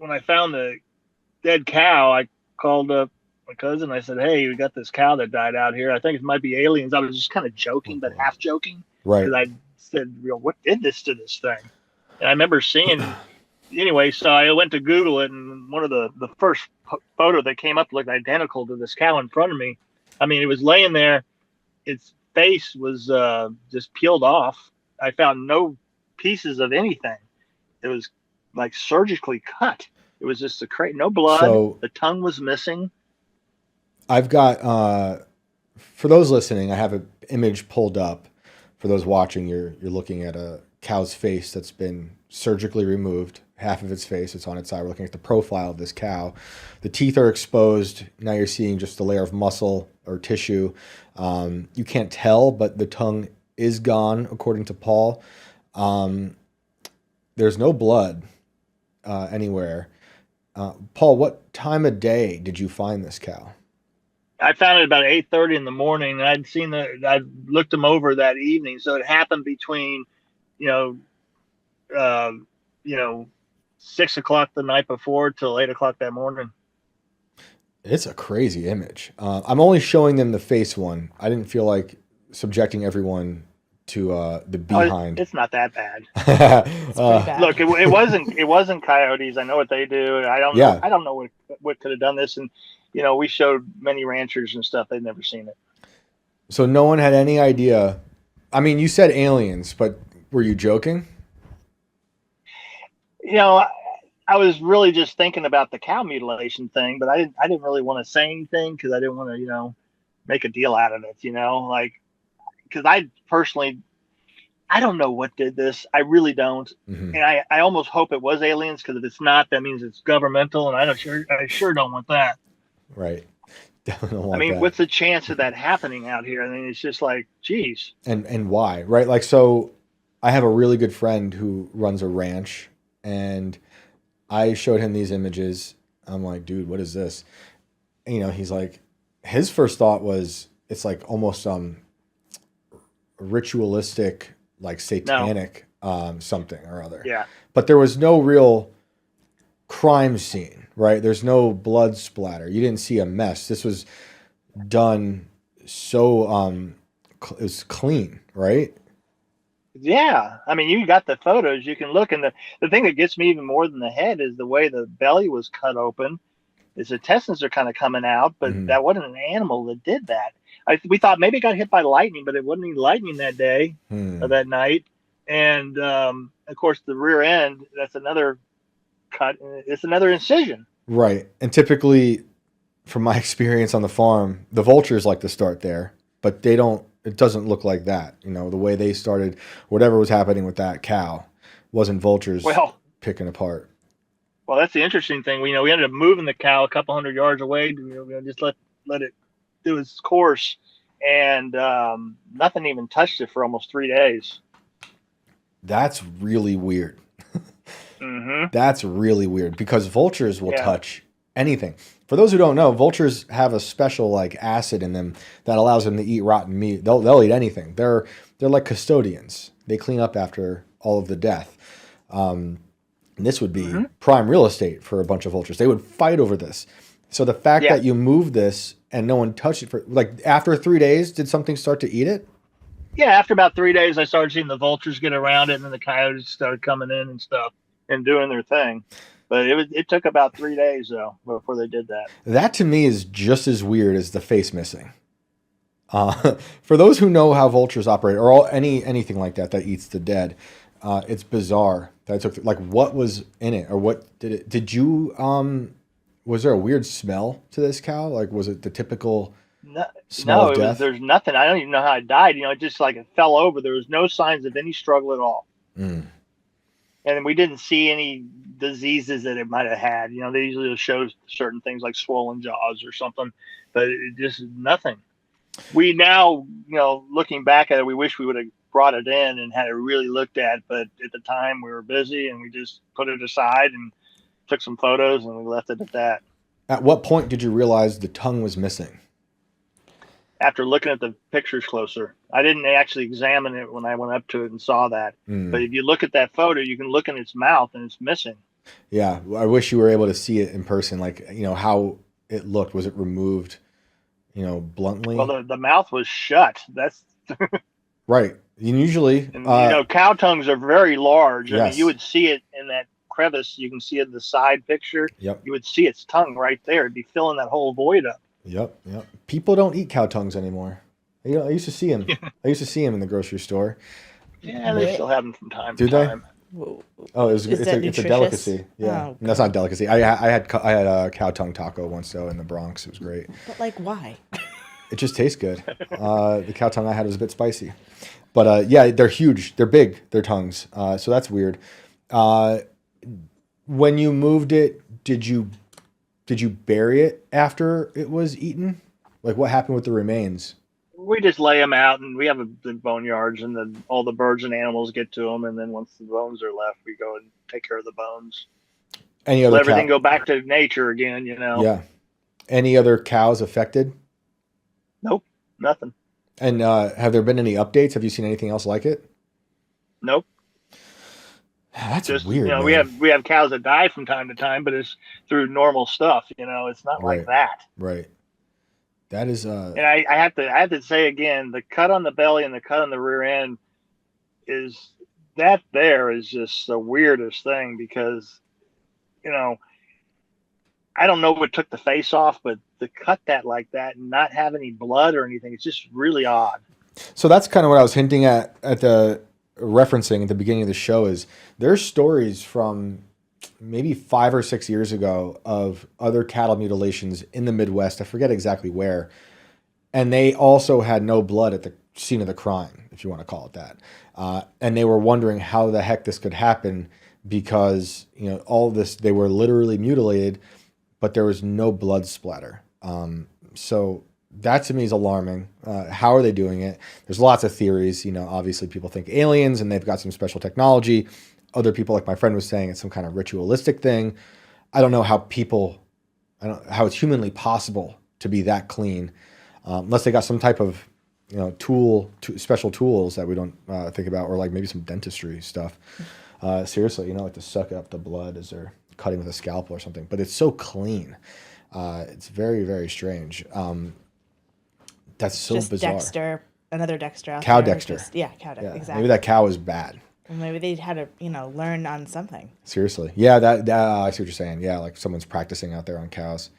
when I found the dead cow, I called up my cousin. I said, "Hey, we got this cow that died out here. I think it might be aliens." I was just kind of joking, but half joking, because Right. I said, "What did this to this thing?" And I remember seeing. Anyway, so I went to Google it, and one of the first photo that came up looked identical to this cow in front of me. I mean, it was laying there. Its face was just peeled off. I found no pieces of anything. It was like surgically cut. It was just no blood. So The tongue was missing. I've got for those listening, I have an image pulled up. For those watching, you're looking at a cow's face that's been surgically removed. Half of its face, it's on its side. We're looking at the profile of this cow. The teeth are exposed. Now you're seeing just a layer of muscle or tissue. You can't tell, but the tongue is gone, according to Paul. There's no blood anywhere. Paul, what time of day did you find this cow? I found it about 8:30 in the morning, and I'd looked them over that evening. So it happened between, you know, uh, you know, 6 o'clock the night before till 8 o'clock that morning. It's a crazy image. I'm only showing them the face one. I didn't feel like subjecting everyone to the Oh, behind. it's not that bad. It's pretty bad. Look, it wasn't coyotes. I know what they do. I don't know. Yeah. I don't know what could have done this. And we showed many ranchers and stuff. They'd never seen it. So no one had any idea. I mean, you said aliens, but were you joking? You know, I was really just thinking about the cow mutilation thing, but I didn't really want to say anything because I didn't want to make a deal out of it. Like, because I personally, I don't know what did this. I really don't. Mm-hmm. And I almost hope it was aliens, because if it's not, that means it's governmental, and I sure don't want that. Right. Definitely don't I want mean, that. what's the chance of that happening out here? I mean, it's just like, geez. And why? Right? Like, so I have a really good friend who runs a ranch, and I showed him these images. I'm like, dude, what is this? And, he's like, his first thought was it's like almost ritualistic, like satanic something or other. Yeah. But there was no real crime scene, right? There's no blood splatter. You didn't see a mess. This was done so it was clean, right? Yeah. I mean, you got the photos. You can look, and the thing that gets me even more than the head is the way the belly was cut open. Its intestines are kind of coming out, but Mhm. that wasn't an animal that did that. We thought maybe it got hit by lightning, but it wasn't any lightning that day or that night. And of course, the rear end, that's another cut. It's another incision. Right. And typically, from my experience on the farm, the vultures like to start there, but it doesn't look like that. The way they started, whatever was happening with that cow wasn't vultures Well, picking apart. Well, that's the interesting thing. We ended up moving the cow a couple hundred yards away. Just let it do its course, and nothing even touched it for almost 3 days. That's really weird. Mm-hmm. That's really weird because vultures will Yeah. touch anything. For those who don't know, vultures have a special like acid in them that allows them to eat rotten meat. They'll eat anything. They're like custodians. They clean up after all of the death. And this would be prime real estate for a bunch of vultures. They would fight over this. So the fact that you moved this and no one touched it for like after 3 days, did something start to eat it? Yeah, after about 3 days, I started seeing the vultures get around it, and then the coyotes started coming in and stuff and doing their thing. But it took about 3 days though before they did that. That to me is just as weird as the face missing. For those who know how vultures operate, or anything like that eats the dead, it's bizarre that it took. Like, what was in it, or what did it? Did you? Was there a weird smell to this cow? Like, was it the typical smell of death? There's nothing. I don't even know how it died. It just like it fell over. There was no signs of any struggle at all. Mm. And we didn't see any diseases that it might have had. They usually show certain things like swollen jaws or something, but it just nothing. We now, looking back at it, we wish we would have brought it in and had it really looked at, but at the time we were busy and we just put it aside and took some photos and we left it at that. At what point did you realize the tongue was missing? After looking at the pictures closer. I didn't actually examine it when I went up to it and saw that. But if you look at that photo, you can look in its mouth and it's missing. Yeah, I wish you were able to see it in person, like, how it looked. Was it removed, Well, bluntly? the mouth was shut. That's Right. And usually, and cow tongues are very large. I mean, you yes. would see it in that crevice. You can see it in the side picture. Yep. You would see its tongue right there. It'd be filling that whole void up. Yep. Yep. People don't eat cow tongues anymore. I used to see them. I used to see them in the grocery store. Yeah, they But still have them from time to do they? time. Oh, Is that it's a nutritious? delicacy. Yeah, Oh, and that's not a delicacy. I had a cow tongue taco once though in the Bronx. It was great. but like, why? It just tastes good. The cow tongue I had was a bit spicy, but yeah, they're huge. They're big. Their tongues. So that's weird. Uh, when you moved it, did you bury it after it was eaten? Like what happened with the remains? We just lay them out, and we have the boneyards, and then all the birds and animals get to them. And then once the bones are left, we go and take care of the bones. Any Let other everything cow? go back to nature again. Yeah. Any other cows affected? Nope, nothing. And have there been any updates? Have you seen anything else like it? Nope. That's Just weird, we man. have cows that die from time to time, but it's through normal stuff. It's not like Right, that. right. That is And I have to say again, the cut on the belly and the cut on the rear end is that there is just the weirdest thing because you know I don't know what took the face off, but to cut that like that and not have any blood or anything, it's just really odd. so that's kind of what I was hinting at the referencing at the beginning of the show is there's stories from maybe 5 or 6 years ago of other cattle mutilations in the Midwest. I forget exactly where, and they also had no blood at the scene of the crime, if you want to call it that. And they were wondering how the heck this could happen because all this they were literally mutilated, but there was no blood splatter. So that to me is alarming. How are they doing it? There's lots of theories. Obviously people think aliens and they've got some special technology. Other people, like my friend was saying, it's some kind of ritualistic thing. I don't know how it's humanly possible to be that clean, unless they got some type of special tools that we don't think about, or like maybe some dentistry stuff. Seriously, like to suck up the blood as they're cutting with a scalpel or something. But it's so clean. It's very, very strange. That's so Just bizarre. Dexter, another Dexter out Cow there. Dexter. Yeah, cow Dexter. Yeah, Exactly. maybe that cow is bad. Well, maybe they had to, learn on something. Seriously. Yeah, that I see what you're saying. Yeah, like someone's practicing out there on cows.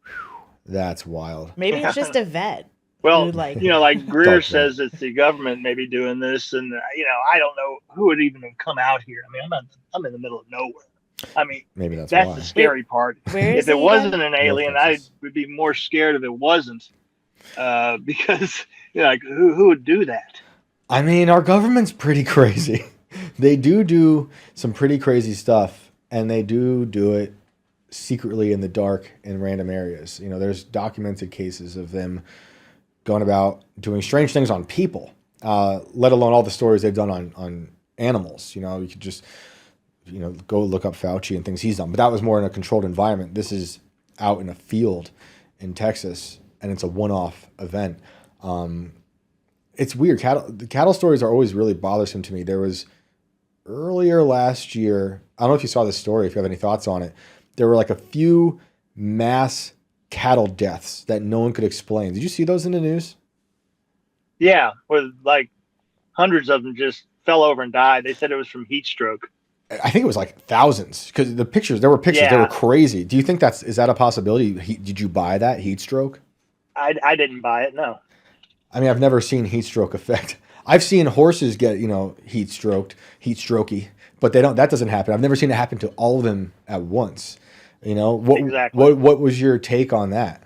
Whew, that's wild. Maybe it's just a vet. Well, who, like Greer Dark says it's the government maybe doing this, and I don't know who would even have come out here. I mean, I'm in the middle of nowhere. I mean, Maybe that's that's why. the scary part. Where is If it he wasn't again? an alien, I Texas. would be more scared if it wasn't, because like who would do that? I mean, our government's pretty crazy. They do some pretty crazy stuff, and they do it secretly in the dark in random areas. There's documented cases of them going about doing strange things on people, let alone all the stories they've done on animals. You could just go look up Fauci and things he's done, but that was more in a controlled environment. This is out in a field in Texas, and it's a one-off event. It's weird. The cattle stories are always really bothersome to me. There was earlier last year, I don't know if you saw this story, if you have any thoughts on it. There were like a few mass cattle deaths that no one could explain. Did you see those in the news? Yeah, with like hundreds of them just fell over and died. They said it was from heat stroke. I think it was like thousands because there were pictures, they were Yeah. crazy. Do you think is that a possibility? Did you buy that heat stroke? I didn't buy it. No. I mean, I've never seen heat stroke effect. I've seen horses get, heat strokey, but that doesn't happen. I've never seen it happen to all of them at once. Exactly. What was your take on that?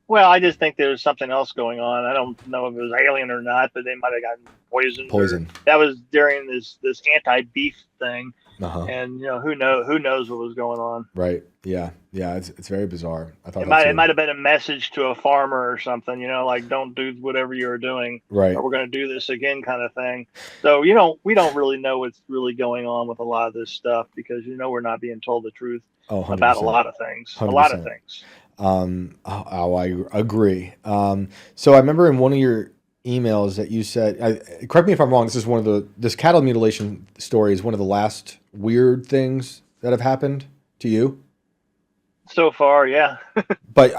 Well, I just think there was something else going on. I don't know if it was alien or not, but they might have gotten poisoned. Poison. That was during this anti-beef thing, Uh-huh. and who knows what was going on. Right. Yeah. Yeah. It's very bizarre. I thought It that might too. have been a message to a farmer or something, like don't do whatever you're doing, Right. or we're going to do this again, kind of thing. So we don't really know what's really going on with a lot of this stuff because we're not being told the truth Oh, 100%. about a lot of things. A lot of 100%. things. I agree. So I remember in one of your emails that you said, correct me if I'm wrong. This cattle mutilation story is one of the last weird things that have happened to you? So far, yeah. But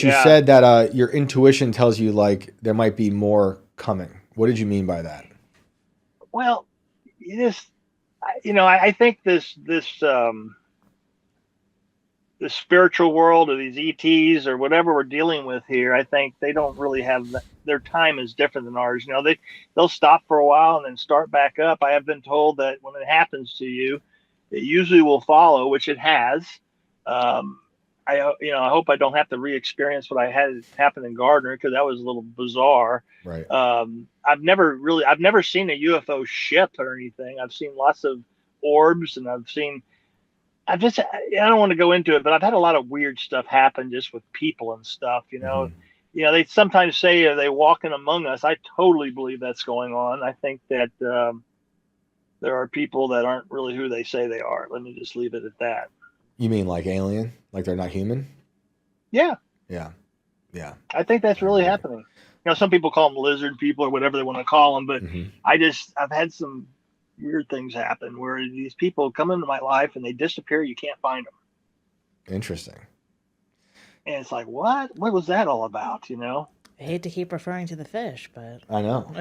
you Yeah. said that your intuition tells you like there might be more coming. What did you mean by that? Well, I think the spiritual world or these ETs or whatever we're dealing with here, I think they don't really have their time is different than ours. They'll stop for a while and then start back up. I have been told that when it happens to you, it usually will follow, which it has. Um, I hope I don't have to re-experience what I had happen in Gardner, because that was a little bizarre. Right. I've never seen a UFO ship or anything. I've seen lots of orbs, and I don't want to go into it, but I've had a lot of weird stuff happen just with people and stuff. They sometimes say, are they walking among us? I totally believe that's going on. I think that there are people that aren't really who they say they are. Let me just leave it at that. You mean like alien? Like they're not human? Yeah. Yeah. Yeah. I think that's really happening. Some people call them lizard people or whatever they want to call them, but I've had some weird things happen where these people come into my life and they disappear. You can't find them. Interesting. And it's like, what was that all about? I hate to keep referring to the fish, but I know.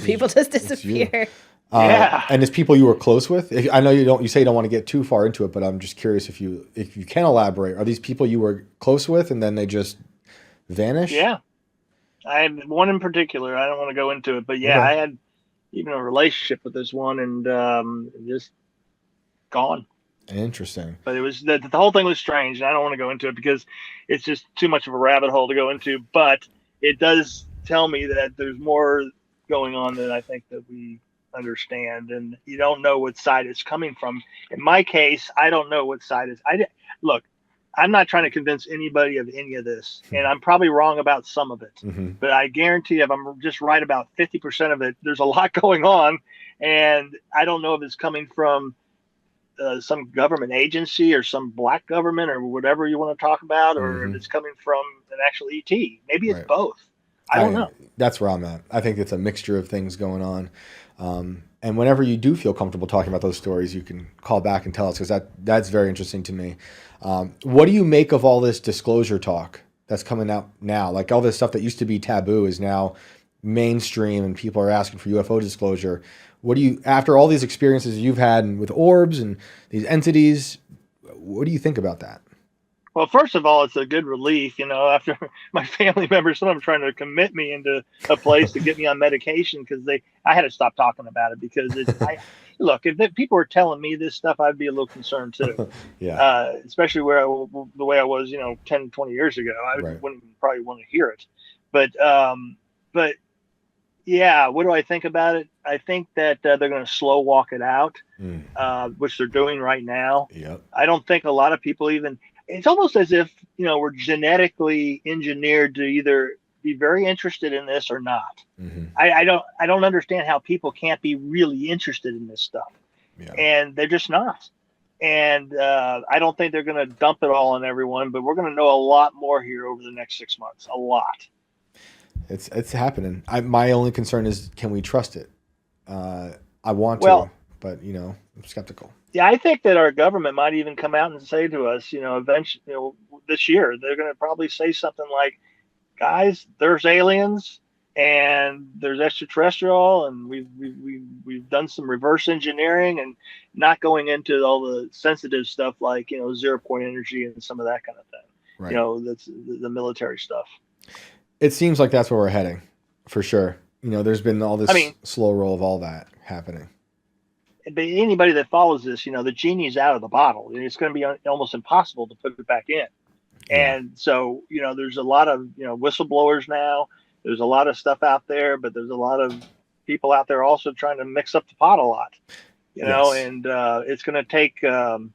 People just disappear. Yeah. And it's people you were close with. I know you say you don't want to get too far into it, but I'm just curious if you can elaborate. Are these people you were close with and then they just vanish? Yeah. I had one in particular. I don't want to go into it, but yeah, Okay. I had even a relationship with this one, and just gone. Interesting. But it was the whole thing was strange, and I don't want to go into it because it's just too much of a rabbit hole to go into. But it does tell me that there's more going on than I think that we understand, and you don't know what side it's coming from. In my case, I don't know what side is. Look, I'm not trying to convince anybody of any of this, and I'm probably wrong about some of it. But I guarantee if I'm just right about 50% of it, there's a lot going on, and I don't know if it's coming from some government agency or some black government or whatever you want to talk about, or if it's coming from an actual ET. Maybe it's both. I don't know. That's where I'm at. I think it's a mixture of things going on. And whenever you do feel comfortable talking about those stories, you can call back and tell us, because that's very interesting to me. What do you make of all this disclosure talk that's coming out now? Like all this stuff that used to be taboo is now mainstream and people are asking for UFO disclosure. After all these experiences you've had with orbs and these entities, what do you think about that? Well, first of all, it's a good relief, after my family members, some of them trying to commit me into a place to get me on medication, because I had to stop talking about it, because look, if people were telling me this stuff, I'd be a little concerned too. Yeah. Especially the way I was, 10, 20 years ago, I wouldn't probably want to hear it. But yeah, what do I think about it? I think that they're going to slow walk it out, which they're doing right now. Yep. I don't think a lot of people even. It's almost as if we're genetically engineered to either be very interested in this or not. I don't understand how people can't be really interested in this stuff, and they're just not. And I don't think they're going to dump it all on everyone, but we're going to know a lot more here over the next 6 months. A lot. It's happening. My only concern is, can we trust it? I want to, but I'm skeptical. Yeah, I think that our government might even come out and say to us, eventually, this year, they're going to probably say something like, guys, there's aliens and there's extraterrestrial, and we've done some reverse engineering, and not going into all the sensitive stuff like, 0-point energy and some of that kind of thing. Right. That's the military stuff. It seems like that's where we're heading, for sure. There's been all this slow roll of all that happening. But anybody that follows this, the genie's out of the bottle. It's going to be almost impossible to put it back in. Yeah. And so, there's a lot of, whistleblowers now. There's a lot of stuff out there, but there's a lot of people out there also trying to mix up the pot a lot, and it's going to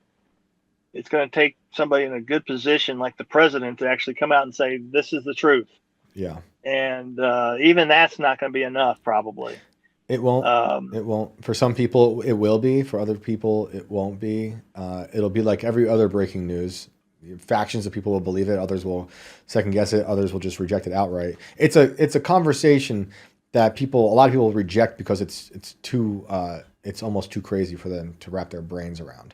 take somebody in a good position like the president to actually come out and say, this is the truth. Yeah. And even that's not going to be enough, probably. It won't. It won't. For some people, it will be. For other people, it won't be. It'll be like every other breaking news. Factions of people will believe it. Others will second guess it. Others will just reject it outright. It's a conversation that a lot of people reject because it's too it's almost too crazy for them to wrap their brains around.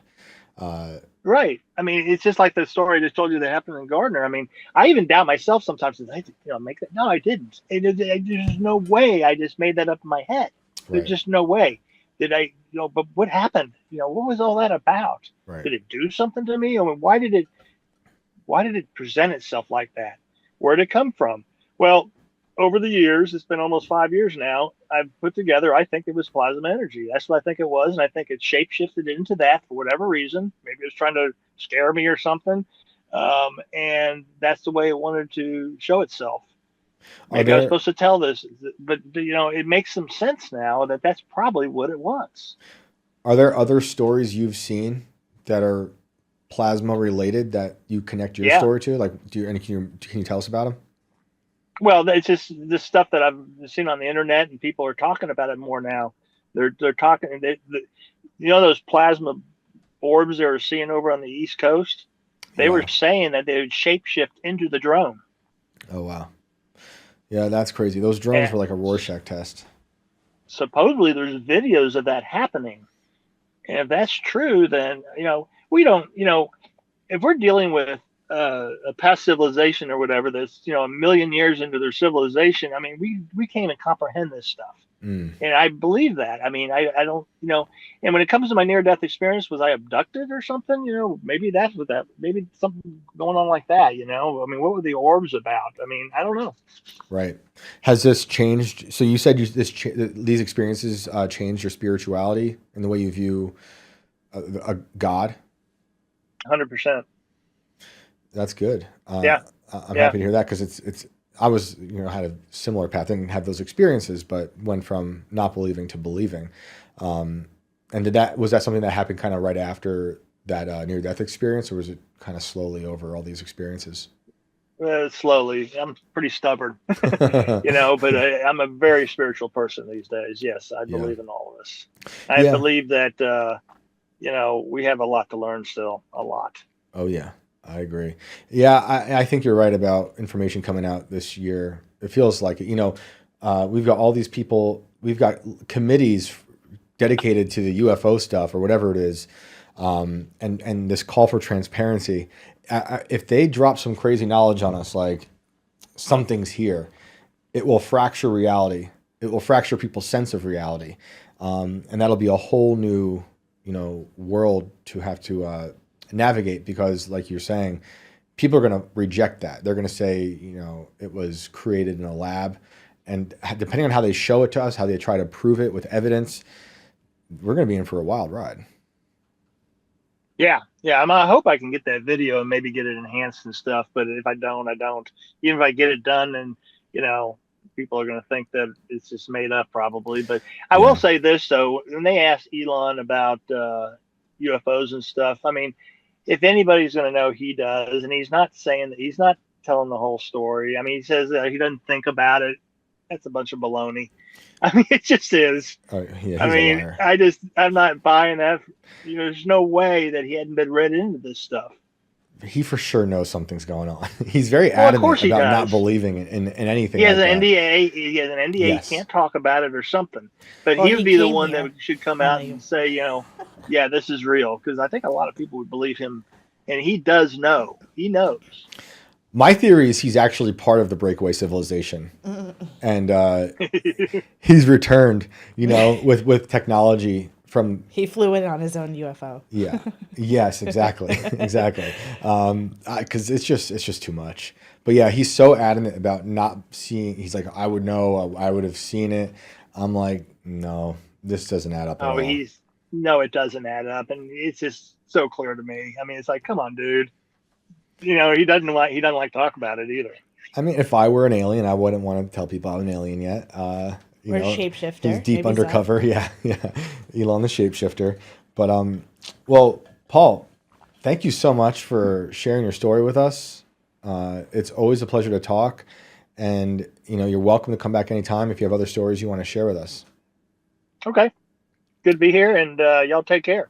Right. I mean, it's just like the story I just told you that happened in Gardner. I mean, I even doubt myself sometimes. Did I, make that? No, I didn't. There's no way. I just made that up in my head. There's Right. just no way. Did I? But what happened? What was all that about? Right. Did it do something to me? I mean, why did it present itself like that? Where did it come from? Well, over the years, it's been almost 5 years now, I've put together, I think it was plasma energy. That's what I think it was. And I think it shapeshifted into that for whatever reason. Maybe it was trying to scare me or something. And that's the way it wanted to show itself. Maybe I was supposed to tell this, but it makes some sense now that that's probably what it was. Are there other stories you've seen that are plasma related that you connect your story to? Like, can you tell us about them? Well, it's just this stuff that I've seen on the internet, and people are talking about it more now. They're talking. Those plasma orbs they were seeing over on the East Coast. They were saying that they would shapeshift into the drone. Oh wow! Yeah, that's crazy. Those drones were like a Rorschach test. Supposedly, there's videos of that happening, and if that's true, then we don't. If we're dealing with a past civilization or whatever that's a million years into their civilization, I mean we can't even comprehend this stuff. And I believe that. I mean, I don't, and when it comes to my near-death experience, was I abducted or something? Maybe that's what maybe something going on like that, I mean, what were the orbs about? I mean, I don't know. Right. Has this changed? So you said these experiences changed your spirituality and the way you view a God? 100%. That's good. Yeah. I'm happy to hear that, because I was, had a similar path. Didn't have those experiences, but went from not believing to believing. And was that something that happened kind of right after that near-death experience, or was it kind of slowly over all these experiences? Slowly. I'm pretty stubborn, but I'm a very spiritual person these days. Yes, I believe in all of this. I believe that, we have a lot to learn still, a lot. Oh, yeah. I agree. Yeah, I think you're right about information coming out this year. It feels like it. We've got all these people. We've got committees dedicated to the UFO stuff or whatever it is, and this call for transparency. If they drop some crazy knowledge on us, like something's here, it will fracture reality. It will fracture people's sense of reality, and that'll be a whole new, world to have to navigate, because like you're saying, people are going to reject that. They're going to say, it was created in a lab, and depending on how they show it to us, how they try to prove it with evidence, we're going to be in for a wild ride. Yeah. I hope I can get that video and maybe get it enhanced and stuff, but if I don't, I don't. Even if I get it done, and people are going to think that it's just made up probably. But I will say this though, when they asked Elon about UFOs and stuff, I mean, if anybody's going to know, he does. And he's not saying that, he's not telling the whole story. I mean, he says that he doesn't think about it. That's a bunch of baloney. I mean, it just is. Oh, yeah, I mean, I'm not buying that. There's no way that he hadn't been read into this stuff. He for sure knows something's going on. He's very adamant about not believing in anything. He has an NDA. He has an NDA. Yes. He can't talk about it or something. But he would be the one that should come out and say, yeah, this is real. Because I think a lot of people would believe him. And he does know. He knows. My theory is he's actually part of the breakaway civilization. And he's returned, with technology. He flew in on his own UFO. Yeah. Yes, exactly. Exactly. Because it's just too much. But yeah, he's so adamant about not seeing. He's like, I would know. I would have seen it. I'm like, no, this doesn't add up at all. No, it doesn't add up, and it's just so clear to me. I mean, it's like, come on, dude. He doesn't like to talk about it either. I mean, if I were an alien, I wouldn't want to tell people I'm an alien yet. Or a shapeshifter. He's deep undercover. So. Yeah. Elon the shapeshifter. But well, Paul, thank you so much for sharing your story with us. It's always a pleasure to talk, and you're welcome to come back anytime if you have other stories you want to share with us. Okay, good to be here, and y'all take care.